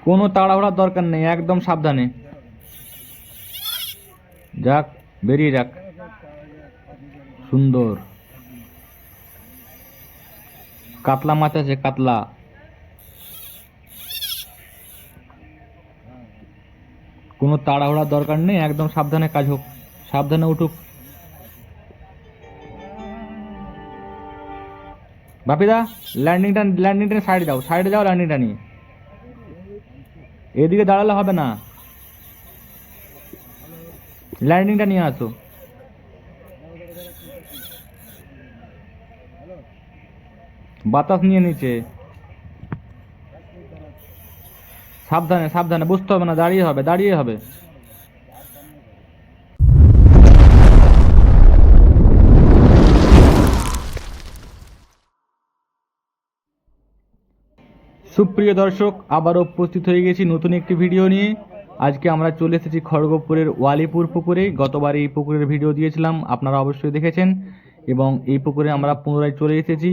কোনো তাড়াহুড়ার দরকার নেই, একদম সাবধানে যাক, বেরিয়ে যাক। সুন্দর কাতলা মাছ আছে, কাতলা। কোনো তাড়াহুড়ার দরকার নেই, একদম সাবধানে কাজ হোক, সাবধানে উঠুক। বাপিদা, ল্যান্ডিংটা সাইডে যাও, সাইডে যাও, ল্যান্ডিংটা নিয়ে। এদিকে দাঁড়ালে হবে না, ল্যান্ডিংটা নিয়ে আসো। বাতাস নিয়ে নিচে, সাবধানে সাবধানে, বুঝতে হবে না, দাঁড়িয়ে হবে, দাঁড়িয়ে হবে। সুপ্রিয় দর্শক, আবারও উপস্থিত হয়ে গেছি নতুন একটি ভিডিও নিয়ে। আজকে আমরা চলে এসেছি খড়গপুরের ওয়ালিপুর পুকুরে। গতবার এই পুকুরের ভিডিও দিয়েছিলাম, আপনারা অবশ্যই দেখেছেন। এবং এই পুকুরে আমরা পুনরায় চলে এসেছি।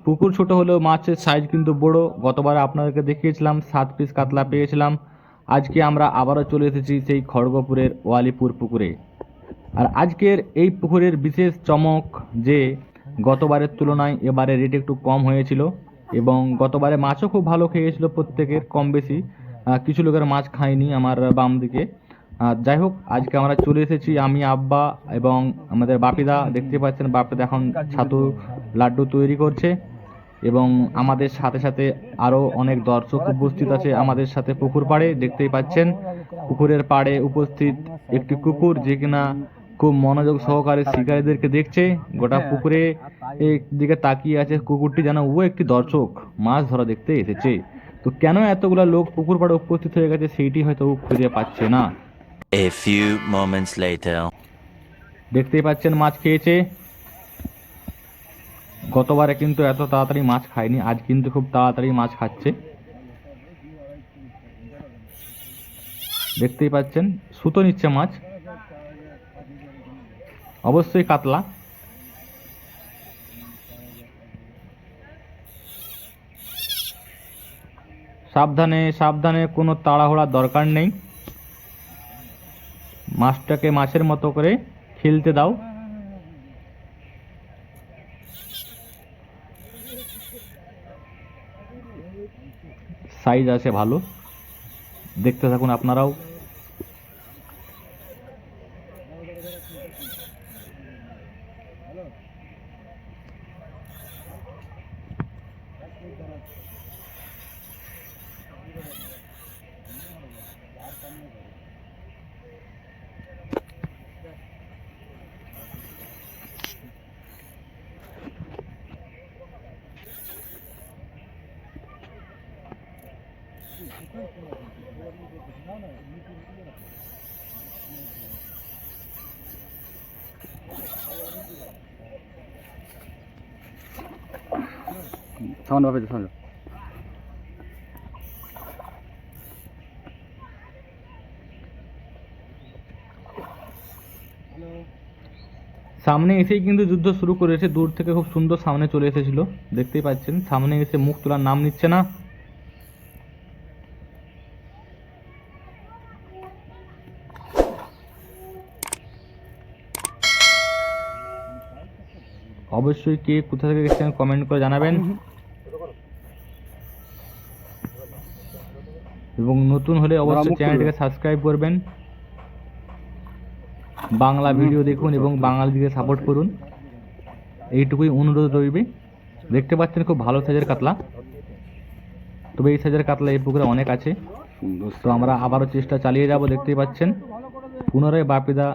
পুকুর ছোট হলেও মাছের সাইজ কিন্তু বড়। গতবার আপনাদেরকে দেখিয়েছিলাম 7 পিস কাতলা পেয়েছিলাম। আজকে আমরা আবারও চলে এসেছি সেই খড়গপুরের ওয়ালিপুর পুকুরে। আর আজকের এই পুকুরের বিশেষ চমক যে গতবারের তুলনায় এবারে রেট একটু কম হয়েছিল। এবং গতবারে মাছও খুব ভালো খেয়েছিল, প্রত্যেকের কম বেশি। কিছু লোকের মাছ খায়নি আমার বাম দিকে। যাই হোক, আজকে আমরা চলে এসেছি, আমি, আব্বা এবং আমাদের বাপিদা। দেখতে পাচ্ছেন বাপিদা এখন ছাতু লাড্ডু তৈরি করছে। এবং আমাদের সাথে সাথে আরও অনেক দর্শক উপস্থিত আছে আমাদের সাথে পুকুর পাড়ে। দেখতেই পাচ্ছেন পুকুরের পাড়ে উপস্থিত একটি কুকুর, যে কিনা খুব মনোযোগ সহকারে শিকারীদেরকে দেখছে। গোটা পুকুরে দিকে তাকিয়ে আছে কুকুরটি, যেন ও একটি দর্শক, মাছ ধরা দেখতে এসেছে। তো কেন এতগুলো লোক পুকুর পাড়ে উপস্থিত হয়ে গেছে সেইটি হয়তো ও খুঁজে পাচ্ছে না। A few moments later. দেখতেই পাচ্ছেন মাছ খেয়েছে। গতবারে কিন্তু এত তাড়াতাড়ি মাছ খায়নি, আজ কিন্তু খুব তাড়াতাড়ি মাছ খাচ্ছে। দেখতেই পাচ্ছেন সুতো নিচ্ছে মাছ, অবশ্যই কাতলা। সাবধানে সাবধানে, কোনো তাড়াহুড়ার দরকার নেই। মাছটাকে মাছের মতো করে খেলতে দাও। সাইজ আছে ভালো, দেখতে থাকুন আপনারাও। সামনে ভাবে সামনে। সামনে এসেই কিন্তু যুদ্ধ শুরু করেছে, দূর থেকে খুব সুন্দর সামনে চলে এসেছিল। দেখতেই পাচ্ছেন সামনে এসে মুখ তোলার নাম নিচ্ছে না। অবশ্যই কে কোথা থেকে গেছেন কমেন্ট করে জানাবেন। এবং নতুন হলে অবশ্যই চ্যানেলটিকে সাবস্ক্রাইব করবেন। বাংলা ভিডিও দেখুন এবং বাঙালিদিকে সাপোর্ট করুন, এইটুকুই অনুরোধ রইবে। দেখতে পাচ্ছেন খুব ভালো সাইজের কাতলা, তবে এই সাইজের কাতলা এই পুকুরে অনেক আছে। তো আমরা আবারও চেষ্টা চালিয়ে যাব। দেখতেই পাচ্ছেন পুনরায় বাপিদা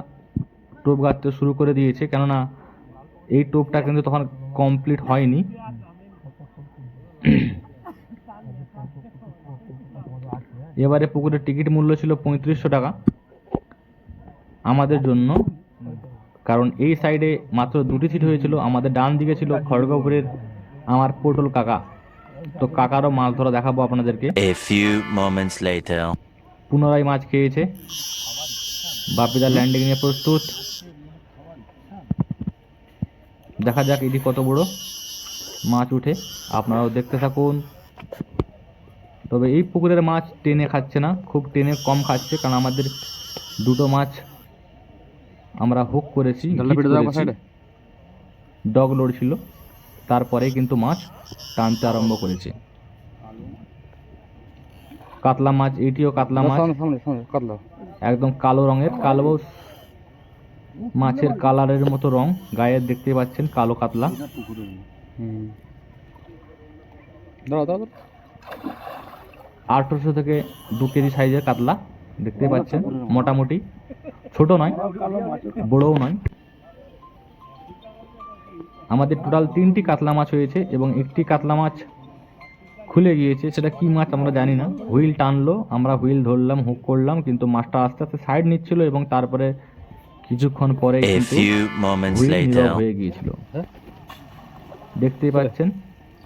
টোপ গাঁথতে শুরু করে দিয়েছে, কেননা এই টোপটা কিন্তু তখন কমপ্লিট হয়নি। এবারে পুকুরের টিকিট মূল্য ছিল 3500 টাকা আমাদের জন্য, কারণ এই সাইডে মাত্র 2টি সিট হয়েছিল। আমাদের ডান দিকে ছিল খড়গপুরের আমার পটল কাকা। তো কাকারও মাছ ধরা দেখাবো আপনাদেরকে। A few moments later. পুনরায় মাছ খেয়েছে। বাপিদার ল্যান্ডিং নিয়ে প্রস্তুত। দেখা যাক এটি কত বড় মাছ উঠে, আপনারাও দেখতে থাকুন। তবে এই পুকুরের মাছ টেনে খাচ্ছে না, খুব টেনে কম খাচ্ছে, কারণ আমাদের দুটো মাছ আমরা হুক করেছি, ডগ লড়ছিল, তারপরে কিন্তু মাছ টানতে আরম্ভ করেছে। কাতলা মাছ, এটিও কাতলা মাছ, একদম কালো রঙের, কালো মাছের কালারের মতো রং গায়ে, দেখতে পাচ্ছেন কালো কাতলা। 1800 থেকে 2 কেজি সাইজের কাতলা দেখতে পাচ্ছেন, মোটামুটি ছোট নয় বড়ও নয়। আমাদের টোটাল 3টি কাতলা মাছ হয়েছে এবং একটি কাতলা মাছ খুলে গিয়েছে, সেটা কি মাছ আমরা জানি না। হুইল টানলো, আমরা হুইল ধরলাম, হুক করলাম, কিন্তু মাছটা আস্তে আস্তে সাইড নিচ্ছিল এবং তারপরে কিছুক্ষণ পরে A কিন্তু few moments হুইল নীরব later. হয়ে গিয়েছিল। দেখতেই পাচ্ছেন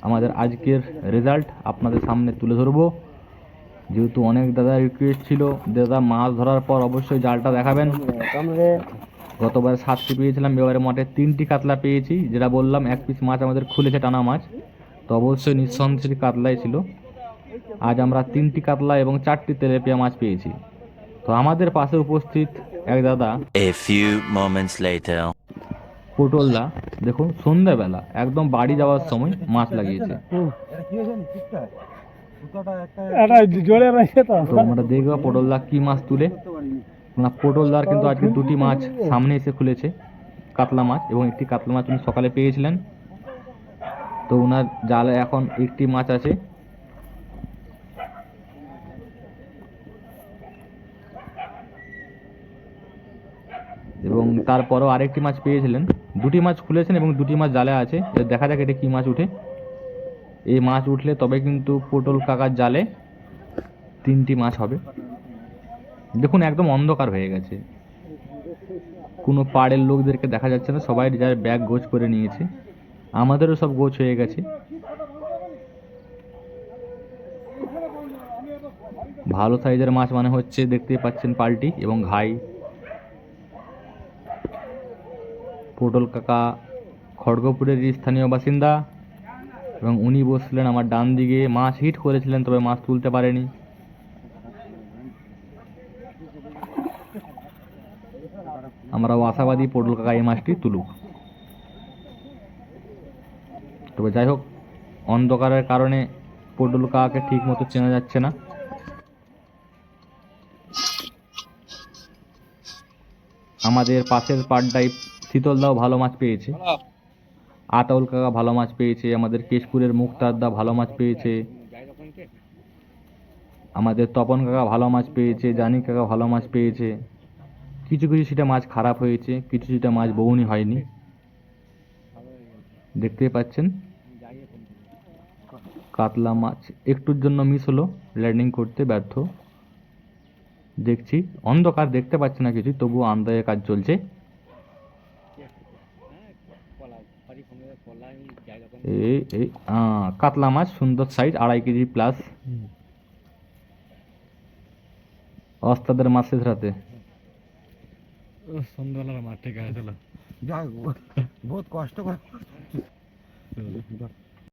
আমাদের আজকের রেজাল্ট আপনাদের সামনে তুলে ধরবো, যেহেতু অনেক দাদা রিকোয়েস্ট ছিল, দাদা মাছ ধরার পর অবশ্যই জালটা দেখাবেন। গতবার 7টি পেয়েছিলাম, এবারে মোটে 3টি কাতলা পেয়েছি, যেটা বললাম 1 পিস মাছ আমাদের খুলেছে, টানা মাছ, তো অবশ্যই নিঃসন্দেহে কাতলাই ছিল। আজ আমরা 3টি কাতলা এবং 4টি তেলাপিয়া মাছ পেয়েছি। তো আমাদের পাশে উপস্থিত এক দাদা A few moments later. পটলদা, দেখুন সন্ধ্যাবেলা একদম বাড়ি যাওয়ার সময় মাছ লাগিয়েছে। তো আমরা দেখবো পটলদা কি মাছ তুলে। না, পটলদার কিন্তু আজকে 2টি মাছ সামনে এসে খুলেছে, কাতলা মাছ, এবং একটি কাতলা মাছ উনি সকালে পেয়েছিলেন। তো ওনার জালে এখন একটি মাছ আছে। এবং তারপরও আরেকটি মাছ পেয়েছিলেন, 2টি মাছ খুলেছেন এবং 2টি মাছ জালে আছে। এবার দেখা যাক এটা কি মাছ উঠে। এই মাছ উঠলে তবে কিন্তু পটল কাকার জালে 3টি মাছ হবে। দেখুন একদম অন্ধকার হয়ে গেছে, কোনো পাড়ের লোকদেরকে দেখা যাচ্ছে না, সবাই যার ব্যাগ গোছ করে নিয়েছে, আমাদেরও সব গোছ হয়ে গেছে। ভালো সাইজের মাছ মানে হচ্ছে, দেখতেই পাচ্ছেন পাল্টি এবং ঘাই। পটল কাকা খড়গপুরের স্থানীয় বাসিন্দা এবং উনি বসছিলেন আমার ডান দিকে, মাছ হিট করেছিলেন তবে মাছ তুলতে পারেনি। আমরাও আশাবাদী পটল কাকা এই মাছটি তুলুক। তবে যাই হোক, অন্ধকারের কারণে পটল কাকাকে ঠিক মতো চেনা যাচ্ছে না। আমাদের পাশের পাড়টাই শীতলদাও ভালো মাছ পেয়েছে, আতাউল কাকা ভালো মাছ পেয়েছে, আমাদের কেশপুরের মুক্তারদা ভালো মাছ পেয়েছে, আমাদের তপন কাকা ভালো মাছ পেয়েছে, জানি কাকা ভালো মাছ পেয়েছে। কিছু কিছু সেটা মাছ খারাপ হয়েছে, কিছু সেটা মাছ বউনি হয়নি, দেখতেই পাচ্ছেন। কাতলা মাছ একটুর জন্য মিস হলো, ল্যান্ডিং করতে ব্যর্থ। দেখছি অন্ধকার, দেখতে পাচ্ছি না কিছু, তবুও আন্দাজে কাজ চলছে। এই এই কাতলা মাছ সুন্দর সাইজ, 2.5 কেজি প্লাস। ওস্তাদের মাছ শেষ রাতে সন্ধ্যাবেলার মাঠ থেকে আসলো, বহুত কষ্ট করে